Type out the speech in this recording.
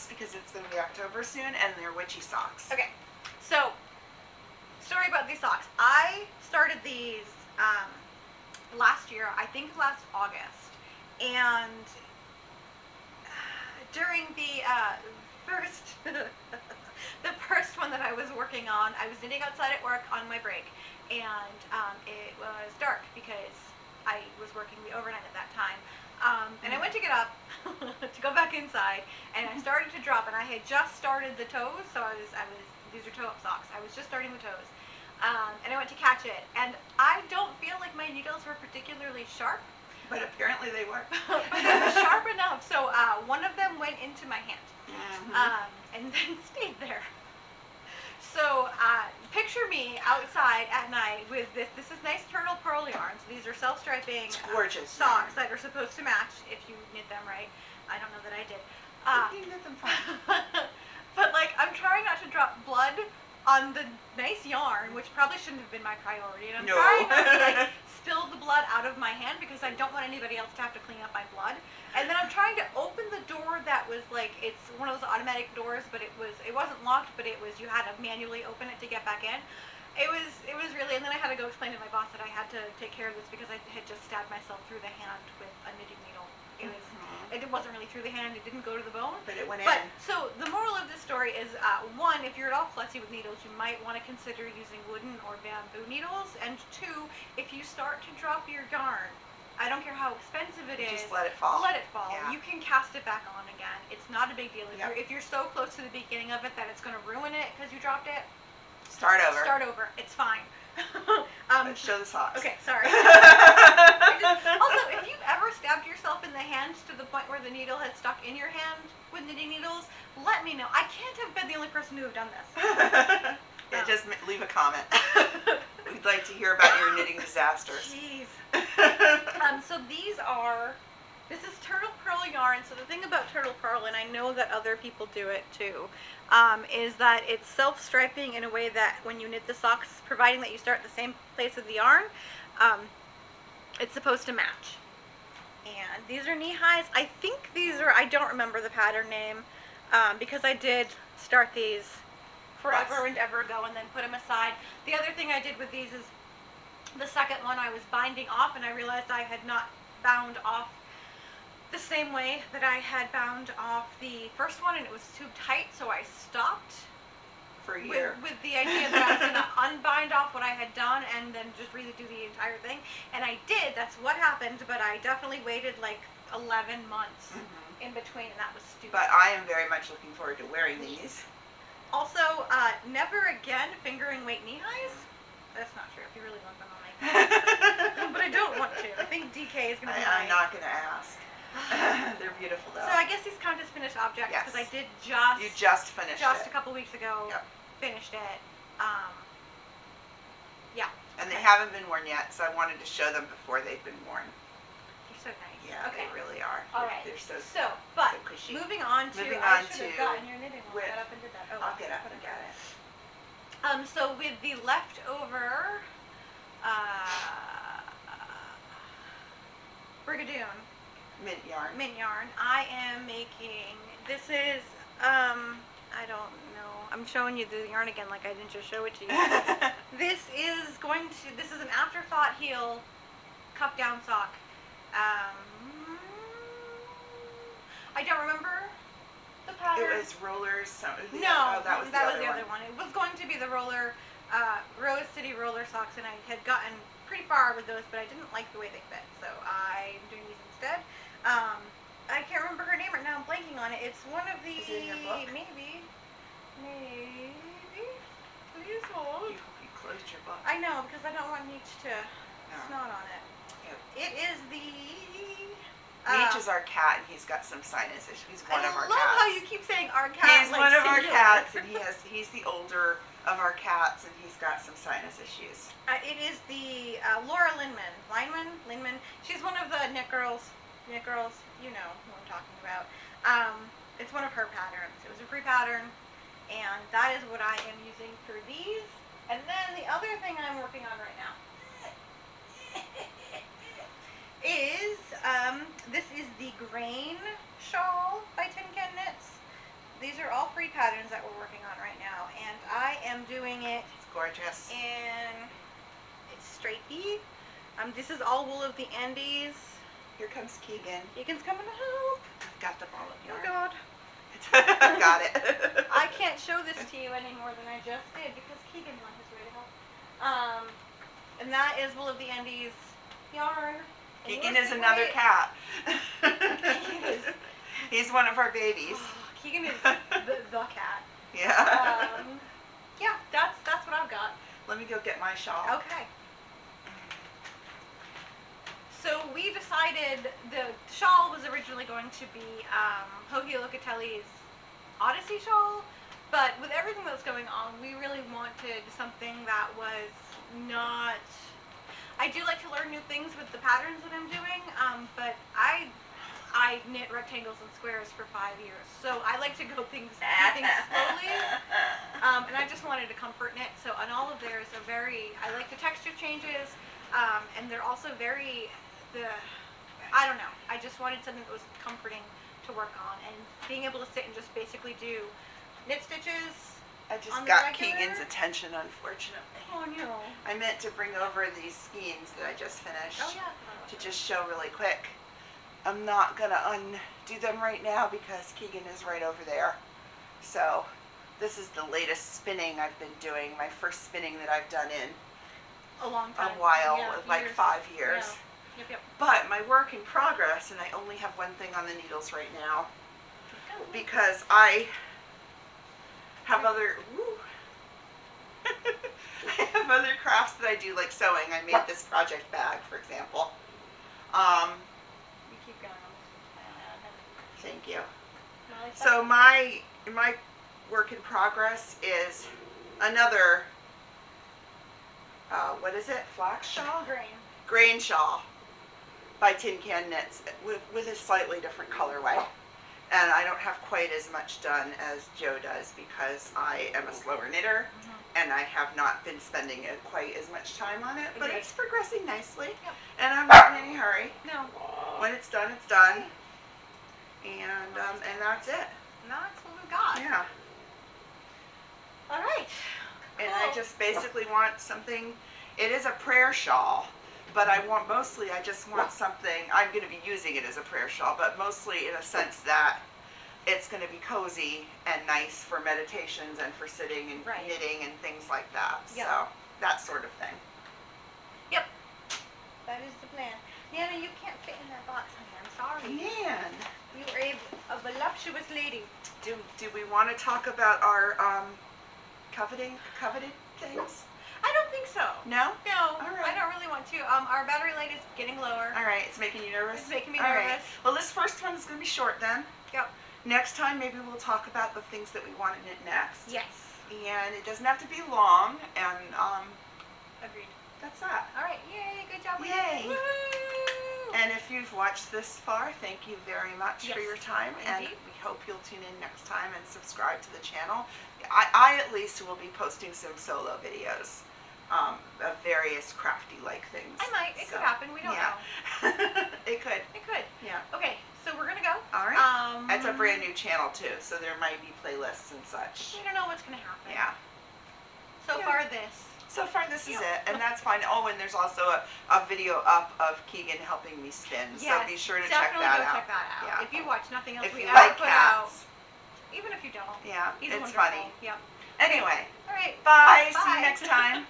socks because it's going to be October soon, and they're witchy socks. Okay, so story about these socks. I started these last year, I think last August, and during the first the first one that I was working on, I was knitting outside at work on my break, and it was dark because I was working the overnight at that time. And I went to get up to go back inside, and I started to drop, and I had just started the toes, so I was these are toe-up socks. I was just starting the toes, and I went to catch it, and I don't feel like my needles were particularly sharp. But apparently they were. But they were sharp enough, so one of them went into my hand, and then stayed there. So picture me outside at night with this is nice turtle pearl yarn. So these are self-striping gorgeous socks that are supposed to match if you knit them right. I don't know that I did. You knit them fine. But like I'm trying not to drop blood on the nice yarn, which probably shouldn't have been my priority. And I'm trying not to like spill the blood out of my hand because I don't want anybody else to have to clean up my blood. And then I'm trying to open the door that was like, it's one of those automatic doors, but it wasn't locked, but it was, you had to manually open it to get back in. It was really, and then I had to go explain to my boss that I had to take care of this because I had just stabbed myself through the hand with a knitting needle. It wasn't really through the hand, it didn't go to the bone. But it went in. But, so, the moral of this story is, one, if you're at all klutzy with needles, you might want to consider using wooden or bamboo needles, and two, if you start to drop your yarn, I don't care how expensive it is. Just let it fall. Let it fall. Yeah. You can cast it back on again. It's not a big deal. If you're so close to the beginning of it that it's going to ruin it because you dropped it, start over. Start over. It's fine. Let's show the socks. Okay, sorry. Also, if you've ever stabbed yourself in the hand to the point where the needle has stuck in your hand with knitting needles, let me know. I can't have been the only person to have done this. Yeah, just leave a comment. We'd like to hear about your knitting disasters. Jeez. So this is turtle pearl yarn. So the thing about turtle pearl, and I know that other people do it too, is that it's self-striping in a way that when you knit the socks, providing that you start at the same place of the yarn, it's supposed to match. And these are knee highs. I think these are, I don't remember the pattern name, because I did start these forever and ever ago and then put them aside. The other thing I did with these is the second one I was binding off, and I realized I had not bound off the same way that I had bound off the first one, and it was too tight, so I stopped for a year with the idea that I was going to unbind off what I had done and then just redo the entire thing. And I did. That's what happened, but I definitely waited like 11 months in between, and that was stupid. But I am very much looking forward to wearing these. Also, never again fingering weight knee highs. That's not true. If you really want them, I'll make them. But I don't want to. I think DK is going to be I'm not going to ask. They're beautiful though. So I guess these count as finished objects because I did You just finished it. A couple weeks ago. Yep. Finished it. Yeah. And they haven't been worn yet, so I wanted to show them before they've been worn. They're so nice. Yeah, they really are. All right. They're so but cushy. moving on to I should have gotten your knitting one. Get up and did that. Oh, I'll get up and get it. So with the leftover Brigadoon mint yarn, I am making, this is I don't know, I'm showing you the yarn again like I didn't just show it to you. This is an afterthought heel cuff down sock. I don't remember the pattern. It was rollers. No, that was the other one. It was going to be the roller, Rose City roller socks, and I had gotten pretty far with those, but I didn't like the way they fit, so I'm doing these instead. I can't remember her name right now. I'm blanking on it. It's one of the. Is it in your book? Maybe. Please hold. You closed your book. I know, because I don't want Nietzsche to snot on it. Yep. It is the. Nietzsche is our cat, and he's got some sinus issues. He's one of our cats. I love how you keep saying our cat. He's one of our cats, and he's the older of our cats, and he's got some sinus issues. It is the Laura Lindman. She's one of the knit girls. You know who I'm talking about. It's one of her patterns. It was a free pattern, and that is what I am using for these. And then the other thing I'm working on right now is this is the Grain shawl by Tin Can Knits. are all free patterns that we're working on right now, and I am doing it It's gorgeous. in, it's stripey. This is all wool of the Andes. Here comes Keegan. Keegan's coming to help. I've got the ball of Oh yarn. God. Got it. I can't show this to you any more than I just did because Keegan's on his way to help. And that is wool of the Andes yarn. And Keegan yours is another great. cat. Keegan is. He's one of our babies. Keegan is the cat. Yeah. Yeah, that's what I've got. Let me go get my shawl. Okay. So we decided the shawl was originally going to be Hohi Locatelli's Odyssey shawl, but with everything that's going on, we really wanted something that was not. I do like to learn new things with the patterns that I'm doing, but I knit rectangles and squares for 5 years, so I like to do things slowly, and I just wanted to comfort knit. So on all of theirs are very. I like the texture changes, and they're also very. I don't know. I just wanted something that was comforting to work on, and being able to sit and just basically do knit stitches. I just on the got regular. Keegan's attention, unfortunately. Oh no. I meant to bring over these skeins that I just finished Oh yeah. to just show really quick. I'm not gonna undo them right now because Keegan is right over there. So this is the latest spinning I've been doing. My first spinning that I've done in A long time. a while, Yeah, like years. 5 years. Yeah. Yep. But my work in progress, and I only have one thing on the needles right now because I have other I have other crafts that I do, like sewing. I made this project bag, for example. You keep going on this. Thank you. Molly, So my work in progress is another what is it? Flax shawl? Grain shawl by Tin Can Knits with a slightly different colorway. And I don't have quite as much done as Joe does because I am a slower knitter, and I have not been spending quite as much time on it, but it's progressing nicely. Yep. And I'm not in any hurry. No. When it's done, it's done. And that's it. And that's what we've got. Yeah. All right. And I just basically want something. It is a prayer shawl, but I just want something. I'm going to be using it as a prayer shawl, but mostly in a sense that it's going to be cozy and nice for meditations and for sitting and knitting and things like that. Yep. So that sort of thing. Yep. That is the plan. Nana, you can't fit in that box, honey. I'm sorry. Man. You are a voluptuous lady. Do we want to talk about our coveted things? I don't think so. No? No, All right. I don't really want to. Our battery light is getting lower. All right, it's making you nervous? It's making me All nervous. right. Well, this first one is going to be short then. Yep. Next time, maybe we'll talk about the things that we want to knit next. Yes. And it doesn't have to be long, and Agreed. that's that. All right. Yay. Good job. Yay. Woo! And if you've watched this far, thank you very much for your time. And Indeed. we hope you'll tune in next time and subscribe to the channel. I at least will be posting some solo videos of various crafty-like things. I might. It could happen. We don't know. It could. It could. Yeah. Okay. So we're gonna go. All right. It's a brand new channel too, so there might be playlists and such. We don't know what's gonna happen. Yeah. So far, this. So far, this is it, and that's fine. Oh, and there's also a video up of Keegan helping me spin, so be sure to check that out. Check that out. Yeah. If you watch nothing else If we you ever like put out, cats. even if you don't, Yeah, he's it's wonderful. funny. Yep. Anyway, All right. bye. See Bye. you next time.